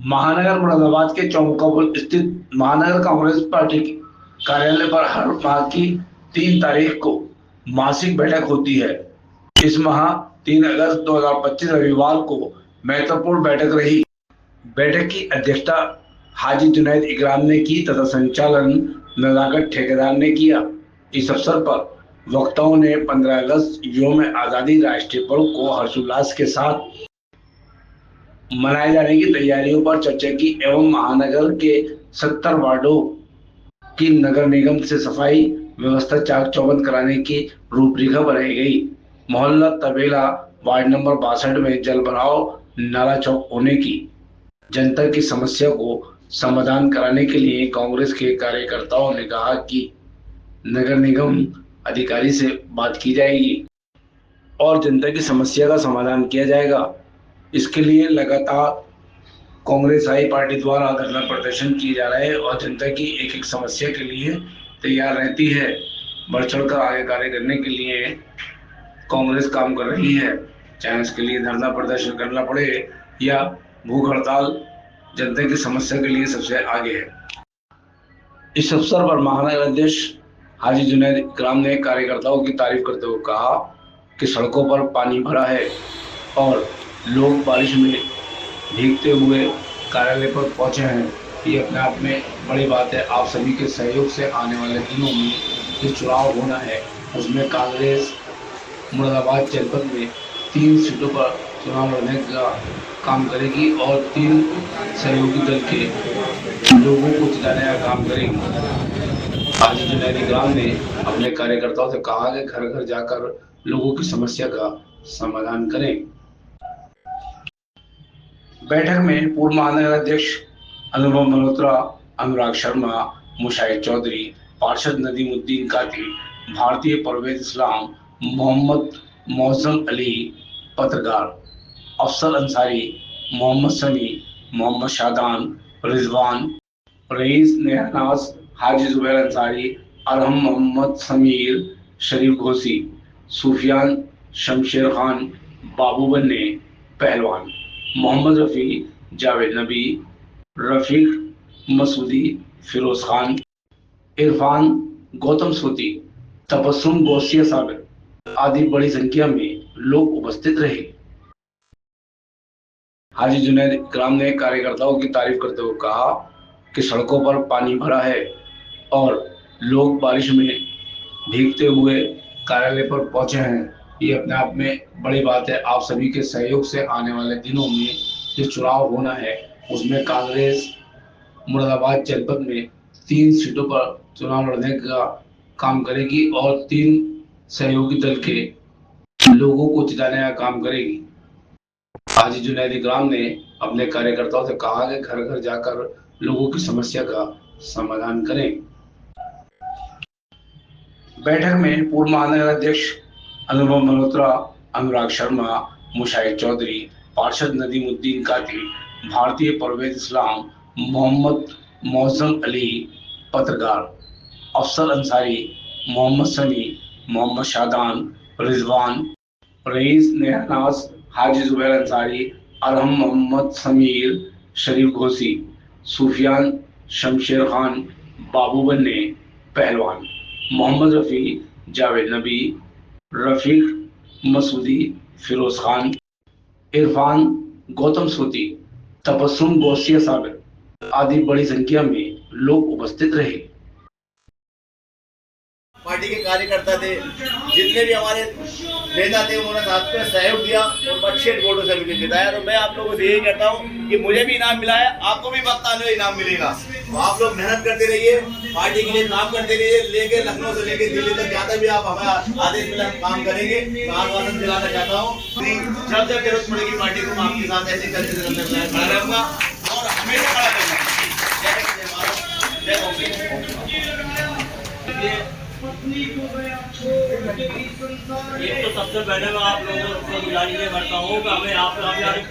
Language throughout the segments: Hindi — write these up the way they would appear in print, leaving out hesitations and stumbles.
महानगर मुरादाबाद के चौंकापुर स्थित महानगर कांग्रेस पार्टी कार्यालय पर हर माह की 3 तारीख को मासिक बैठक होती है। इस माह 3 अगस्त 2025 रविवार को महत्वपूर्ण बैठक रही। बैठक की अध्यक्षता हाजी जुनैद इकराम ने की तथा संचालन नजाकत ठेकेदार ने किया। इस अवसर पर वक्ताओं ने 15 अगस्त यौम आज़ादी राष्ट्रीय पर्व को हर्षोल्लास के साथ मनाए जाने की तैयारियों पर चर्चा की एवं महानगर के 70 वार्डों की नगर निगम से सफाई व्यवस्था चाक चौबंद कराने की रूपरेखा बनाई गई। मोहल्ला तबेला वार्ड नंबर 62 में जल भराव नाला चौक होने की जनता की समस्या को समाधान कराने के लिए कांग्रेस के कार्यकर्ताओं ने कहा कि नगर निगम अधिकारी से बात की जाएगी और जनता की समस्या का समाधान किया जाएगा। इसके लिए लगातार कांग्रेस आई पार्टी द्वारा धरना प्रदर्शन किए जा रहे हैं और जनता की एक एक समस्या के लिए तैयार रहती है। बढ़ चढ़कर आगे कार्य करने के लिए कांग्रेस काम कर रही है, चाहे उसके लिए धरना प्रदर्शन करना पड़े या भूख हड़ताल, जनता की समस्या के लिए सबसे आगे है। इस अवसर पर महानगर अध्यक्ष हाजी जुनैद इकराम ने कार्यकर्ताओं की तारीफ करते हुए कहा कि सड़कों पर पानी भरा है और लोग बारिश में भीगते हुए कार्यालय पर पहुंचे हैं। ये अपने आप में बड़ी बात है। आप सभी के सहयोग से आने वाले दिनों में जो चुनाव होना है उसमें कांग्रेस मुरादाबाद जनपद में 3 सीटों पर चुनाव लड़ने का काम करेगी और 3 सहयोगी दल के लोगों को जिताने का काम करेगी। आज जुनैद इकराम ने अपने कार्यकर्ताओं से कहा कि घर घर जाकर लोगों की समस्या का समाधान करें। बैठक में पूर्व महानगर अध्यक्ष अनुभव मल्होत्रा, अनुराग शर्मा, मुशाहिद चौधरी, पार्षद नदीमुद्दीन काती, भारतीय परवेज इस्लाम, मोहम्मद मौजम अली, पत्रकार अफसल अंसारी, मोहम्मद समी, मोहम्मद शादान, रिजवान, रईस नेहनाज, हाजी जुबैर अंसारी, अरहम मोहम्मद समीर, शरीफ घोसी, सूफियान शमशेर खान, बाबू बन्ने, पहलवान, मोहम्मद रफ़ी, जावेद नबी, रफ़ीक मसूदी, फिरोज खान, इरफान, गौतम सूती, तबस्सुम गौसिया साबिर आदि बड़ी संख्या में लोग उपस्थित रहे। हाजी जुनैद इकराम ने कार्यकर्ताओं की तारीफ करते हुए कहा कि सड़कों पर पानी भरा है और लोग बारिश में भीगते हुए कार्यालय पर पहुंचे हैं। ये अपने आप में बड़ी बात है। आप सभी के सहयोग से आने वाले दिनों में जो चुनाव होना है उसमें कांग्रेस मुरादाबाद जनपद में 3 सीटों पर चुनाव लड़ने का काम करेगी और 3 सहयोगी दल के लोगों को जिताने का काम करेगी। हाजी जुनैद इकराम ने अपने कार्यकर्ताओं से कहा कि घर घर जाकर लोगों की समस्या का समाधान करें। बैठक में पूर्व महानगर अध्यक्ष अनुभव मल्होत्रा, अनुराग शर्मा, मुशाहिद चौधरी, पार्षद नदीमुद्दीन काती, भारतीय परवेज इस्लाम, मोहम्मद मौजम अली, पत्रकार अफसल अंसारी, मोहम्मद समी, मोहम्मद शादान, रिजवान, रईस नेहनाज, हाजी जुबैर अंसारी, अरहम मोहम्मद समीर, शरीफ घोसी, सूफियान शमशेर खान, बाबू बन्ने, पहलवान, मोहम्मद रफ़ी, जावेद नबी, रफ़ीक मसूदी, फिरोज खान, इरफान, गौतम सूती, तबस्सुम गौसिया साबिर आदि बड़ी संख्या में लोग उपस्थित रहे। पार्टी के कार्यकर्ता थे, जितने भी हमारे नेता थे, उन्होंने साथ में सहयोग दिया और अच्छे वोटों से मुझे जिताया। तो मैं आप लोगों से यही कहता हूँ कि मुझे भी इनाम मिला है, आपको भी वक्त आने में इनाम मिलेगा। तो आप लोग मेहनत करते रहिए, पार्टी के लिए काम करते रहिए। लेके लखनऊ से लेके दिल्ली तक जाते भी आप हमें आदेश मिला काम करेंगे। मैं आश्वासन दिलाना चाहता हूँ, जब जब जरूरत पड़ेगी पार्टी को आपके साथ ऐसे करके खड़ा रहूंगा और हमेशा खड़ा रहूंगा। जय कांग्रेस। एक तो सबसे पहले मैं आप लोगों को गुजारिश करता हूँ कि हमें यहाँ पे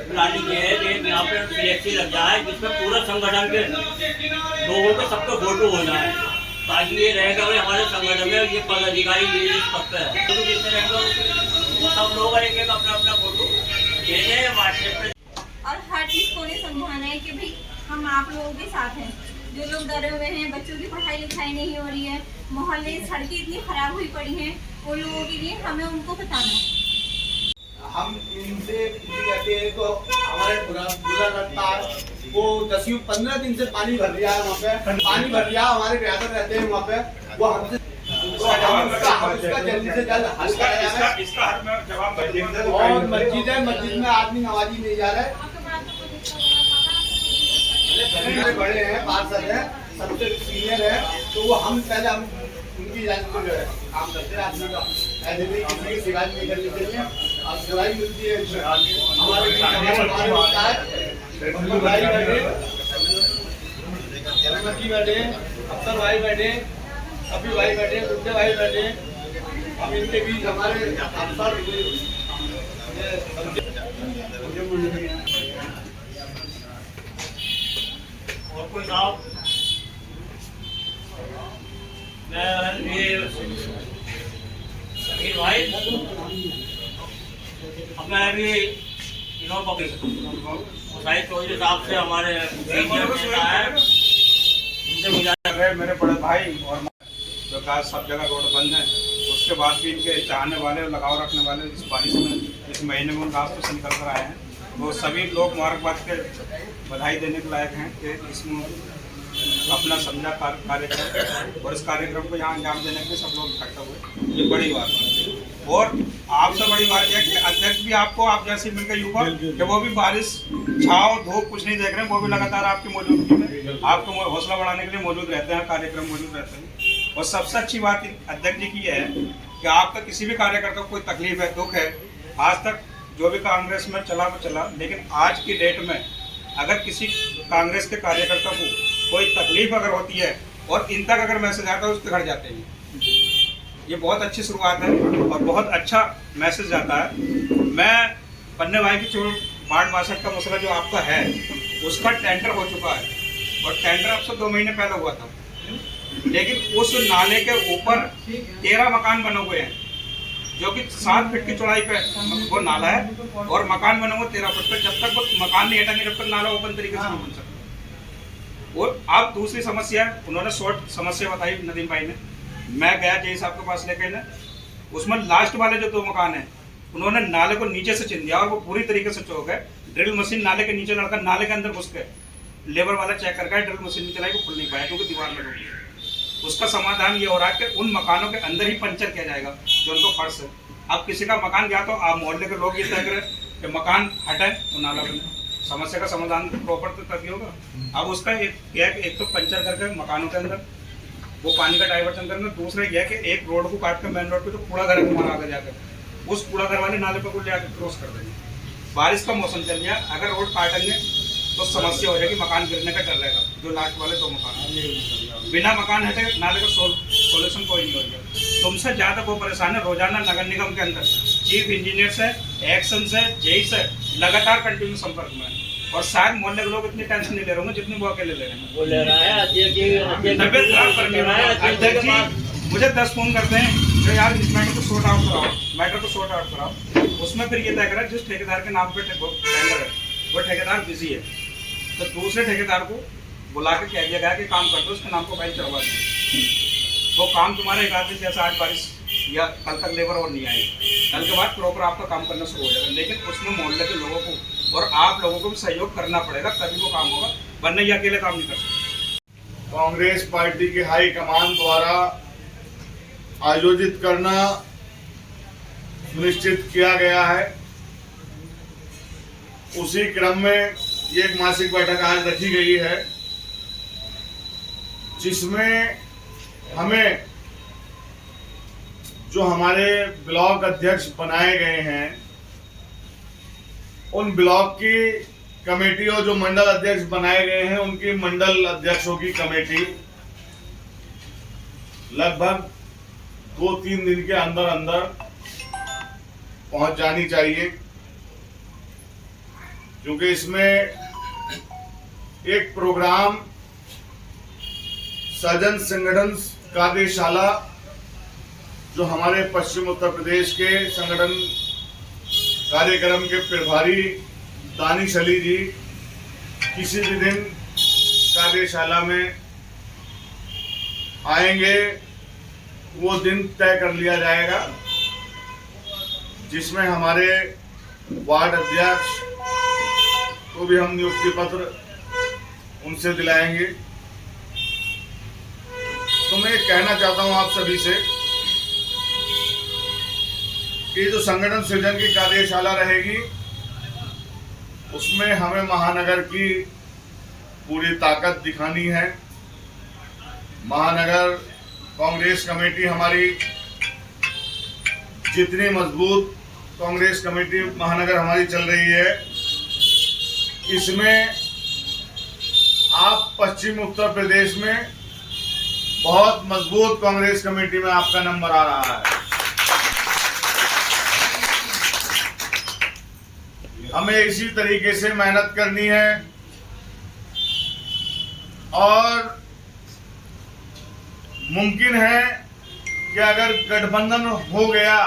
प्लानिंग ये है कि यहाँ पे सीएससी लग जाए जिसमें पूरा संगठन के लोगों के सबके फोटो हो जाए, ताकि ये रहेगा भाई हमारे संगठन में ये पदाधिकारी ये पद पे है। तो सब लोग एक एक अपना अपना फोटो ये व्हाट्सएप पे और हर चीज़ को उन्हें समझाना है कि भाई हम आप लोगों के साथ हैं। जो लोग डरे हुए हैं, बच्चों की पढ़ाई लिखाई नहीं हो रही है, मोहल्ले सड़कें इतनी खराब हुई पड़ी हैं, उन लोगों के लिए हमें उनको बताना है। हम इनसे कहते हैं तो हमारे बुरा लगता है। वो 10-15 दिन से पानी भर दिया है वहाँ पे, पानी भर दिया। हमारे ब्रदर रहते हैं वहाँ पे, वो हमसे उसका जल्दी से जल्द हल कराया जाए। इसका जवाब और मस्जिद है, मस्जिद में आदमी नमाजी नहीं जा रहा है। बड़े हैं, पार्षद हैं, सबसे सीनियर है, तो वो हम पहले हम उनकी जान को जो है काम करते हैं। आदमी का ऐसे भी किसी की शिकायत नहीं करनी चाहिए। अब दवाई मिलती है हमारे भाई बैठे, बैठे, अफसर भाई बैठे, अभी भाई बैठे, बुढ़े भाई बैठे। अब इनके बीच हमारे अफसर और कोई साहब भाई अब मैं अभी शाहिद चौधरी साहब से हमारे मेरे बड़े भाई और विकास सब जगह रोड बंद है, उसके बाद भी इनके चाहने वाले और लगाव रखने वाले इस बारिश में इस महीने में रास्ते से निकल कर आए हैं। वो सभी लोग मुबारकबाद के बधाई देने के लायक हैं कि इसमें अपना समझा कार्यक्रम और इस कार्यक्रम को यहाँ अंजाम देने के लिए सब लोग इकट्ठा हुए। ये बड़ी बात है। और आपसे बड़ी बात यह कि अध्यक्ष भी आपको आप जैसे मिलकर युवा कि वो भी बारिश छाव धूप कुछ नहीं देख रहे हैं, वो भी लगातार आपकी मौजूदगी में आपको हौसला बढ़ाने के लिए मौजूद रहते हैं, कार्यक्रम मौजूद रहते हैं। और सबसे अच्छी बात अध्यक्ष जी की है कि आपका किसी भी कार्यकर्ता को कोई तकलीफ है, दुख है, आज तक जो भी कांग्रेस में चला वो चला, लेकिन आज की डेट में अगर किसी कांग्रेस के कार्यकर्ता को कोई तकलीफ अगर होती है और इन तक अगर मैसेज आता है उसके घर जाते हैं। ये बहुत अच्छी शुरुआत है और बहुत अच्छा मैसेज जाता है। मैं पन्ने भाई की चोट बाढ़ 62 का मसला जो आपका है उसका टेंडर हो चुका है और टेंडर अब से 2 महीने पहले हुआ था, लेकिन उस नाले के ऊपर 13 मकान बने हुए हैं जो कि 7 फीट की चौड़ाई पे वो नाला है और मकान बने हुए 13 फीट पे। जब तक वो मकान नहीं हटेंगे तब तक नाला ओपन तरीके से नहीं बन सकता। और अब दूसरी समस्या उन्होंने शॉर्ट समस्या बताई नदीम भाई ने, मैं गया जय साहब के पास लेकर, उसमें लास्ट वाले जो 2 मकान हैं उन्होंने नाले को नीचे से चिन दिया और वो पूरी तरीके से चौक है। ड्रिल मशीन नाले के नीचे लड़का नाले के अंदर घुस गए, लेबर वाला चेक करके ड्रिल मशीन नहीं चलाई, वो खुल नहीं पाया क्योंकि दीवार में डूब गई। उसका समाधान ये हो रहा है कि उन मकानों के अंदर ही पंचर किया जाएगा जो उनको फर्श है। अब किसी का मकान गया तो आप मोहल्ले के लोग ये तय करें कि मकान हटाए तो नाला बने, समस्या का समाधान प्रॉपर तो तभी होगा। अब उसका एक तो पंचर करके मकानों के अंदर वो पानी का डाइवर्जन करना, दूसरा यह है कि एक रोड को काट कर मेन रोड पे तो कूड़ा घर है तुम्हारा आगे जाकर उस कूड़ा घर वाले नाले पे को जाकर क्रॉस कर देंगे। बारिश का मौसम चल गया, अगर रोड काटेंगे तो समस्या हो जाएगी, मकान गिरने का डर रहेगा। जो लास्ट वाले 2 मकान बिना मकान हटे नाले का सोल्यूशन कोई नहीं हो गया। तुमसे ज़्यादा वो परेशान है। रोजाना नगर निगम के अंदर चीफ इंजीनियर से, एक्शन से, जेई से लगातार कंटिन्यू संपर्क में है और शायद मोहल्ले के लोग इतनी टेंशन नहीं ले रहे होंगे जितनी वो अकेले ले रहे हैं। वो ले रहा है तबियत खराब अध्यक्ष जी मुझे 10 फोन करते हैं तो यार इस मैटर को सॉर्ट आउट कराओ। उसमें फिर ये तय करा जिस ठेकेदार के नाम पे टेंडर है वो ठेकेदार बिजी है तो दूसरे ठेकेदार को बुला के कह दिया गया कि काम कर दो, उसके नाम को फाइल चढ़वा दो। वो काम तुम्हारे एक आदमी जैसे आज बारिश या कल तक लेबर और नहीं आएगी, कल के बाद प्रॉपर आपका काम करना शुरू हो जाएगा। लेकिन उसमें मोहल्ले के लोगों को और आप लोगों को भी सहयोग करना पड़ेगा तभी वो काम होगा, वरना ये अकेले काम नहीं कर सकते। कांग्रेस पार्टी के हाई कमान द्वारा आयोजित करना सुनिश्चित किया गया है, उसी क्रम में एक मासिक बैठक आज रखी गई है जिसमें हमें जो हमारे ब्लॉक अध्यक्ष बनाए गए हैं उन ब्लॉक की कमेटी और जो मंडल अध्यक्ष बनाए गए हैं उनकी मंडल अध्यक्षों की कमेटी लगभग 2-3 दिन के अंदर अंदर पहुंच जानी चाहिए, क्योंकि इसमें एक प्रोग्राम सजन संगठन कार्यशाला जो हमारे पश्चिम उत्तर प्रदेश के संगठन कार्यक्रम के प्रभारी दानिश अली जी किसी भी दिन कार्यशाला में आएंगे, वो दिन तय कर लिया जाएगा जिसमें हमारे वार्ड अध्यक्ष को भी हम नियुक्ति पत्र उनसे दिलाएंगे। तो मैं कहना चाहता हूं आप सभी से कि जो संगठन सृजन की कार्यशाला रहेगी उसमें हमें महानगर की पूरी ताकत दिखानी है। महानगर कांग्रेस कमेटी हमारी जितनी मजबूत कांग्रेस कमेटी महानगर हमारी चल रही है, इसमें आप पश्चिम उत्तर प्रदेश में बहुत मजबूत कांग्रेस कमेटी में आपका नंबर आ रहा है। हमें इसी तरीके से मेहनत करनी है और मुमकिन है कि अगर गठबंधन हो गया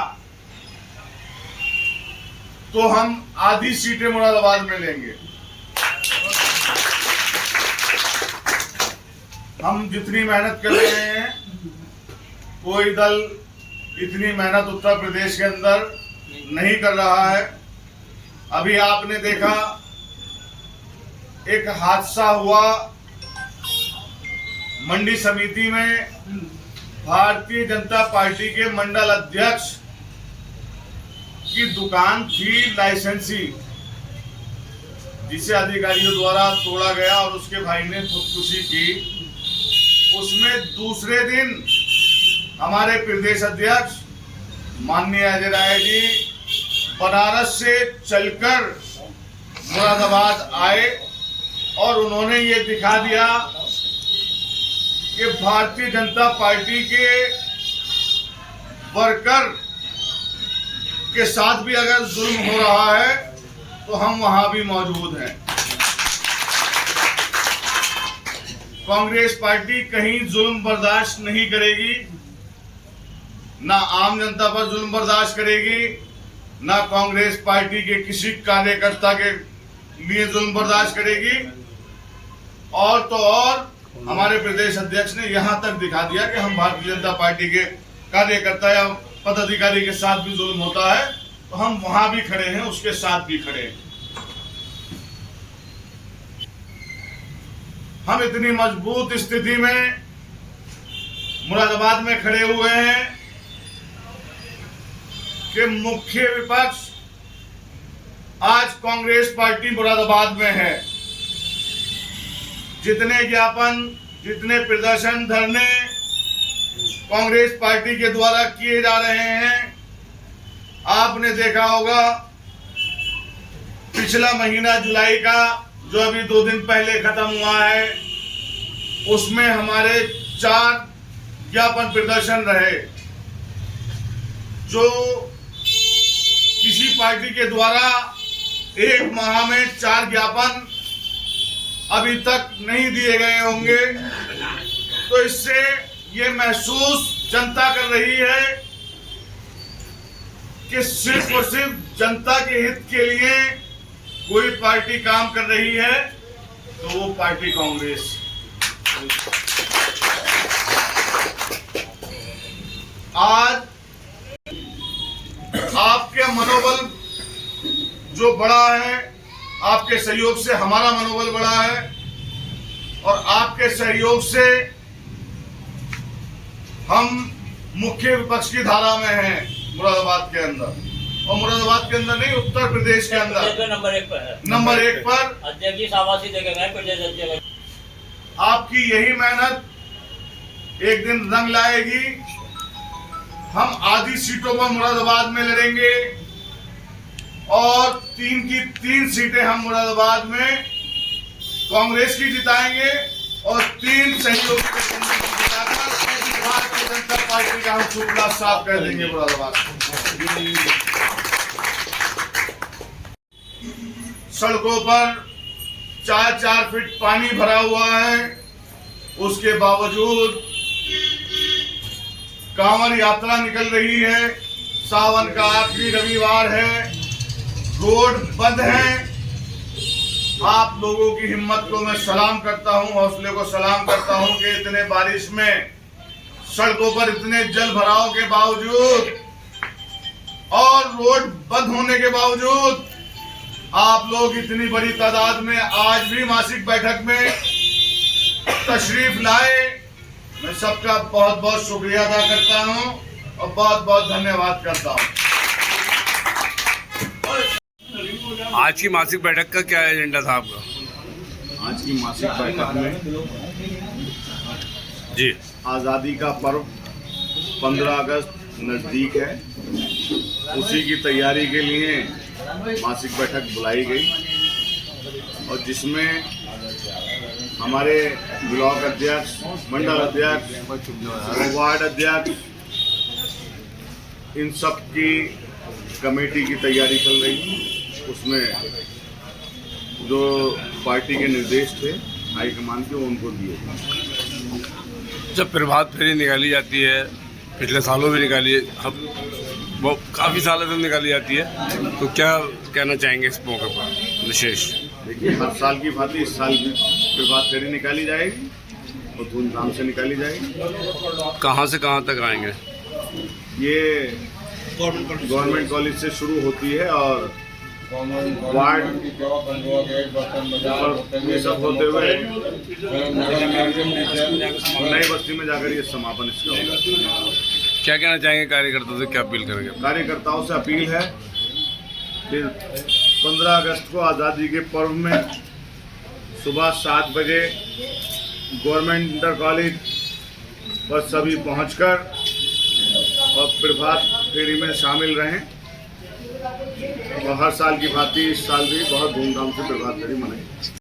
तो हम आधी सीटें मुरादाबाद में लेंगे। हम जितनी मेहनत कर रहे हैं, कोई दल इतनी मेहनत उत्तर प्रदेश के अंदर नहीं कर रहा है। अभी आपने देखा एक हादसा हुआ मंडी समिति में, भारतीय जनता पार्टी के मंडल अध्यक्ष की दुकान थी लाइसेंसी, जिसे अधिकारियों द्वारा तोड़ा गया और उसके भाई ने खुदकुशी की। उसमें दूसरे दिन हमारे प्रदेश अध्यक्ष माननीय अजय राय जी बनारस से चलकर मुरादाबाद आए और उन्होंने ये दिखा दिया कि भारतीय जनता पार्टी के वर्कर के साथ भी अगर जुल्म हो रहा है तो हम वहां भी मौजूद हैं। कांग्रेस पार्टी कहीं जुल्म बर्दाश्त नहीं करेगी, ना आम जनता पर जुल्म बर्दाश्त करेगी, ना कांग्रेस पार्टी के किसी कार्यकर्ता के लिए जुल्म बर्दाश्त करेगी। और तो और हमारे प्रदेश अध्यक्ष ने यहां तक दिखा दिया कि हम भारतीय जनता पार्टी के कार्यकर्ता या पदाधिकारी के साथ भी जुल्म होता है तो हम वहां भी खड़े हैं, उसके साथ भी खड़े हैं। हम इतनी मजबूत स्थिति में मुरादाबाद में खड़े हुए हैं कि मुख्य विपक्ष आज कांग्रेस पार्टी मुरादाबाद में है। जितने ज्ञापन, जितने प्रदर्शन, धरने कांग्रेस पार्टी के द्वारा किए जा रहे हैं, आपने देखा होगा पिछला महीना जुलाई का जो अभी 2 दिन पहले खत्म हुआ है, उसमें हमारे 4 ज्ञापन प्रदर्शन रहे। जो किसी पार्टी के द्वारा 1 माह में 4 ज्ञापन अभी तक नहीं दिए गए होंगे, तो इससे ये महसूस जनता कर रही है कि सिर्फ और सिर्फ जनता के हित के लिए कोई पार्टी काम कर रही है तो वो पार्टी कांग्रेस। आज आपके मनोबल जो बढ़ा है, आपके सहयोग से हमारा मनोबल बढ़ा है और आपके सहयोग से हम मुख्य विपक्ष की धारा में हैं मुरादाबाद के अंदर, और मुरादाबाद के अंदर नहीं, उत्तर प्रदेश के अंदर नंबर 1 पर है। नंबर 1 पर अध्यक्ष जी शाबाशी देके गए प्रदेश अध्यक्ष। आपकी यही मेहनत एक दिन रंग लाएगी। हम आधी सीटों पर मुरादाबाद में लड़ेंगे और 3 की 3 सीटें हम मुरादाबाद में कांग्रेस की जिताएंगे और 3 सहयोगी गठबंधन की जिताकर भारतीय जनता पार्टी का हम सुपला साफ कर देंगे मुरादाबाद। सड़कों पर 4-4 फीट पानी भरा हुआ है, उसके बावजूद कांवड़ यात्रा निकल रही है। सावन का आखिरी रविवार है, रोड बंद है आप लोगों की हिम्मत को मैं सलाम करता हूं, हौसले को सलाम करता हूं कि इतने बारिश में सड़कों पर इतने जल भराव के बावजूद और रोड बंद होने के बावजूद आप लोग इतनी बड़ी तादाद में आज भी मासिक बैठक में तशरीफ लाए। मैं सबका बहुत बहुत शुक्रिया अदा करता हूं और बहुत बहुत धन्यवाद करता हूं। आज की मासिक बैठक का क्या एजेंडा था आपका? आज की मासिक बैठक में जी, आज़ादी का पर्व 15 अगस्त नज़दीक है, उसी की तैयारी के लिए मासिक बैठक बुलाई गई और जिसमें हमारे ब्लॉक अध्यक्ष, मंडल अध्यक्ष, वार्ड अध्यक्ष, इन सब की कमेटी की तैयारी चल रही। उसमें जो पार्टी के निर्देश थे हाईकमान के, उनको दिए। जब प्रभात फेरी निकाली जाती है, पिछले सालों में निकाली है, अब वो काफ़ी सालों से निकाली जाती है, तो क्या कहना चाहेंगे इस मौके पर विशेष? देखिए, हर साल की भांति इस साल भी प्रभात फेरी निकाली जाएगी और धूमधाम से निकाली जाएगी। कहाँ से कहाँ तक आएंगे? ये गवर्नमेंट कॉलेज से शुरू होती है और वार्ड ये सब होते हुए नई बस्ती में जाकर ये समापन इसका होगा। क्या कहना चाहेंगे कार्यकर्ताओं से, क्या अपील करेंगे? कार्यकर्ताओं से अपील है कि 15 अगस्त को आज़ादी के पर्व में सुबह 7 बजे गवर्नमेंट इंटर कॉलेज पर सभी पहुंचकर और प्रभात फेरी में शामिल रहें और हर साल की भांति इस साल भी बहुत धूमधाम से प्रभात फेरी मनाई।